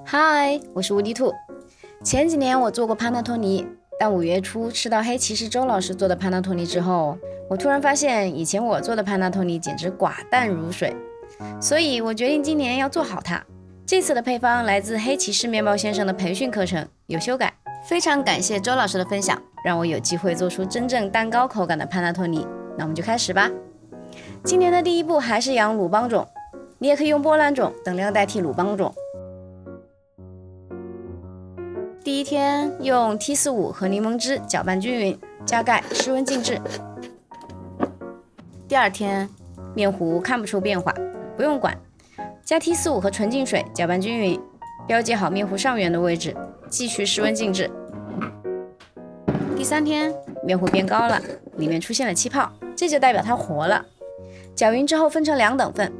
嗨，我是无敌兔。前几年我做过潘纳托尼，但5月初吃到黑骑士周老师做的潘纳托尼之后，我突然发现以前我做的潘纳托尼简直寡淡如水，所以我决定今年要做好它。这次的配方来自黑骑士面包先生的培训课程，有修改。非常感谢周老师的分享，让我有机会做出真正蛋糕口感的潘纳托尼。那我们就开始吧。今年的第一步还是养鲁邦种，你也可以用波兰种等量代替鲁邦种。第一天用 T45 和柠檬汁搅拌均匀，加盖，室温静置。第二天面糊看不出变化，不用管，加 T45 和纯净水搅拌均匀，标记好面糊上缘的位置，继续室温静置。第三天面糊变高了，里面出现了气泡，这就代表它活了。搅匀之后分成2等份，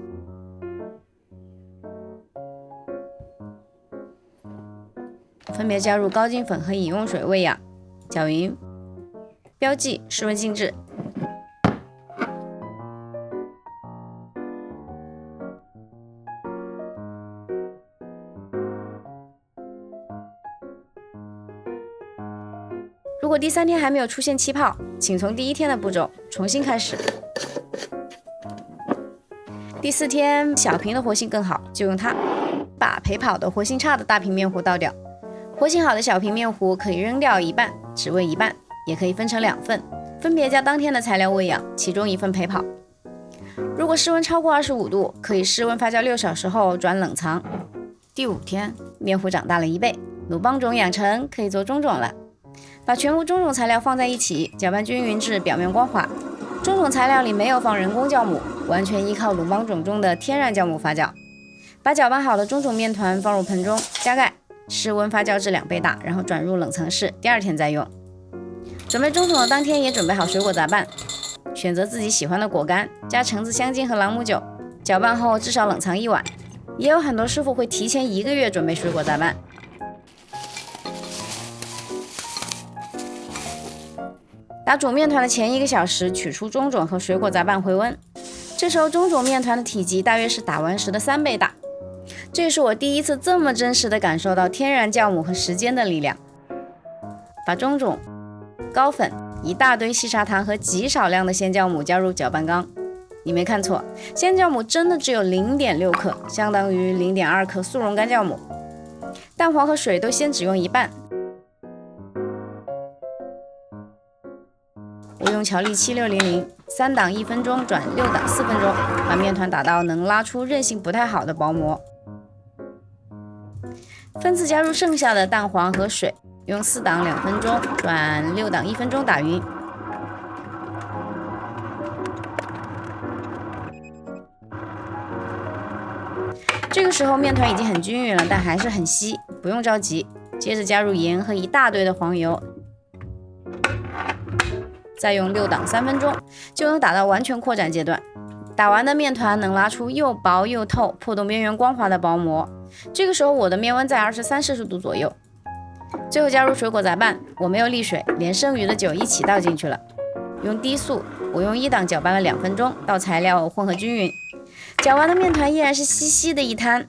分别加入高筋粉和饮用水喂养，搅匀，标记室温静置。如果第3天还没有出现气泡，请从第1天的步骤重新开始。第4天小瓶的活性更好，就用它。把陪跑的活性差的大瓶面糊倒掉，活性好的小瓶面糊可以扔掉一半，只喂一半，也可以分成2份，分别加当天的材料喂养，其中1份陪跑。如果室温超过25度，可以室温发酵6小时后转冷藏。第5天面糊长大了1倍，鲁邦种养成，可以做中种了。把全部中种材料放在一起，搅拌均匀至表面光滑。中种材料里没有放人工酵母，完全依靠鲁邦种中的天然酵母发酵。把搅拌好的中种面团放入盆中，加盖，室温发酵至2倍大，然后转入冷藏室，第2天再用。准备中种的当天也准备好水果杂拌，选择自己喜欢的果干，加橙子香精和朗姆酒，搅拌后至少冷藏1晚。也有很多师傅会提前1个月准备水果杂拌。打煮面团的前1个小时，取出中种和水果杂拌回温。这时候中种面团的体积大约是打完时的3倍大。这也是我第一次这么真实地感受到天然酵母和时间的力量。把中种、高粉、一大堆细砂糖和极少量的鲜酵母加入搅拌缸。你没看错，鲜酵母真的只有 0.6 克，相当于 0.2 克速溶干酵母。蛋黄和水都先只用一半。我用乔力7600 3档1分钟转6档4分钟，把面团打到能拉出韧性不太好的薄膜。分次加入剩下的蛋黄和水，用4档2分钟转6档1分钟打匀。这个时候面团已经很均匀了，但还是很稀，不用着急。接着加入盐和一大堆的黄油。再用6档3分钟，就能打到完全扩展阶段。打完的面团能拉出又薄又透、破洞边缘光滑的薄膜。这个时候我的面温在23摄氏度左右。最后加入水果杂拌，我没有沥水，连剩余的酒一起倒进去了。用低速，我用1档搅拌了2分钟，倒材料混合均匀。搅完的面团依然是稀稀的一滩，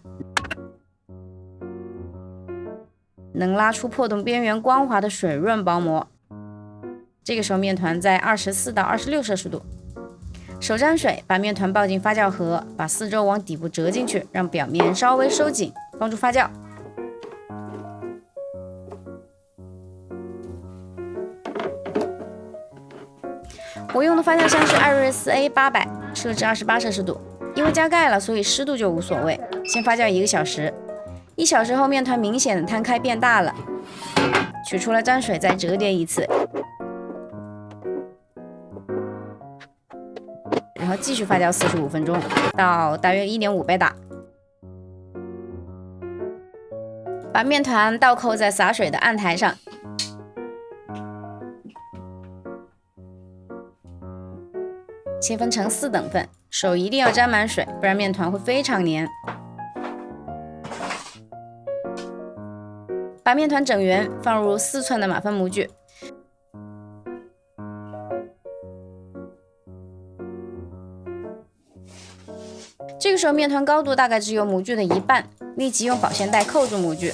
能拉出破洞边缘光滑的水润薄膜。这个时候面团在24到26摄氏度，手沾水，把面团抱进发酵盒，把4周往底部折进去，让表面稍微收紧，帮助发酵。我用的发酵箱是艾瑞斯 A800，设置28摄氏度，因为加盖了，所以湿度就无所谓。先发酵1个小时，1小时后面团明显的摊开变大了，取出了沾水，再折叠一次。然后继续发酵45分钟，到大约1.5倍大。把面团倒扣在洒水的案台上，切分成4等份，手一定要沾满水，不然面团会非常黏。把面团整圆，放入4寸的马粪模具。这个时候面团高度大概只有模具的一半，立即用保鲜袋扣住模具。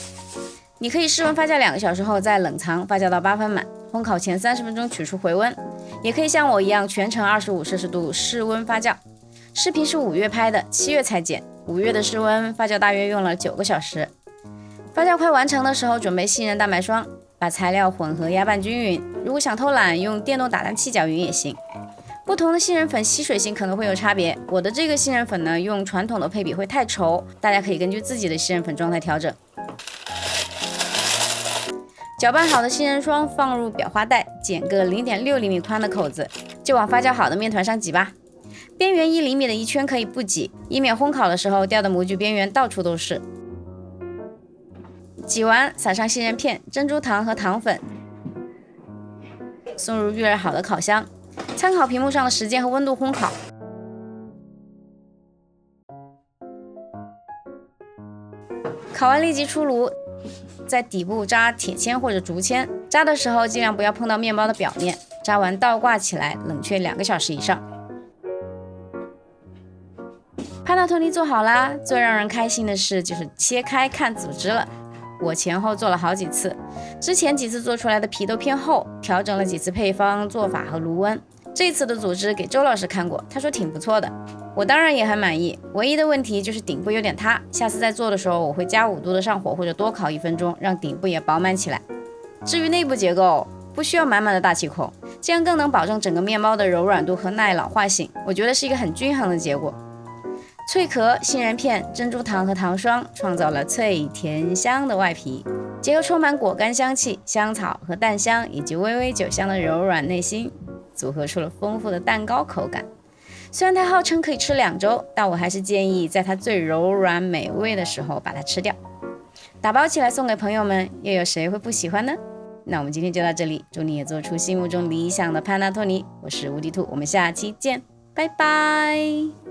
你可以室温发酵2个小时后再冷藏，发酵到8分满。烘烤前30分钟取出回温，也可以像我一样全程25摄氏度室温发酵。视频是5月拍的，7月才剪。5月的室温发酵大约用了9个小时。发酵快完成的时候，准备杏仁蛋白霜，把材料混合压拌均匀。如果想偷懒，用电动打蛋器搅匀也行。不同的杏仁粉吸水性可能会有差别，我的这个杏仁粉呢，用传统的配比会太稠，大家可以根据自己的杏仁粉状态调整。搅拌好的杏仁霜放入裱花袋，剪个0.6厘米宽的口子，就往发酵好的面团上挤吧。边缘1厘米的一圈可以不挤，以免烘烤的时候掉的模具边缘到处都是。挤完，撒上杏仁片、珍珠糖和糖粉，送入预热好的烤箱，参考屏幕上的时间和温度烘烤。烤完立即出炉，在底部扎铁签或者竹签，扎的时候尽量不要碰到面包的表面。扎完倒挂起来，冷却2个小时以上。帕纳托尼做好啦，最让人开心的事就是切开看组织了。我前后做了好几次，之前几次做出来的皮都偏厚，调整了几次配方、做法和炉温。这次的组织给周老师看过，他说挺不错的，我当然也很满意。唯一的问题就是顶部有点塌，下次再做的时候我会加5度的上火或者多烤1分钟，让顶部也饱满起来。至于内部结构，不需要满满的大气孔，这样更能保证整个面包的柔软度和耐老化性，我觉得是一个很均衡的结果。脆壳、杏仁片、珍珠糖和糖霜创造了脆甜香的外皮，结合充满果干香气、香草和蛋香以及微微酒香的柔软内心，组合出了丰富的蛋糕口感。虽然它号称可以吃2周，但我还是建议在它最柔软美味的时候把它吃掉。打包起来送给朋友们，又有谁会不喜欢呢？那我们今天就到这里，祝你也做出心目中理想的潘纳托尼。我是无敌兔，我们下期见，拜拜。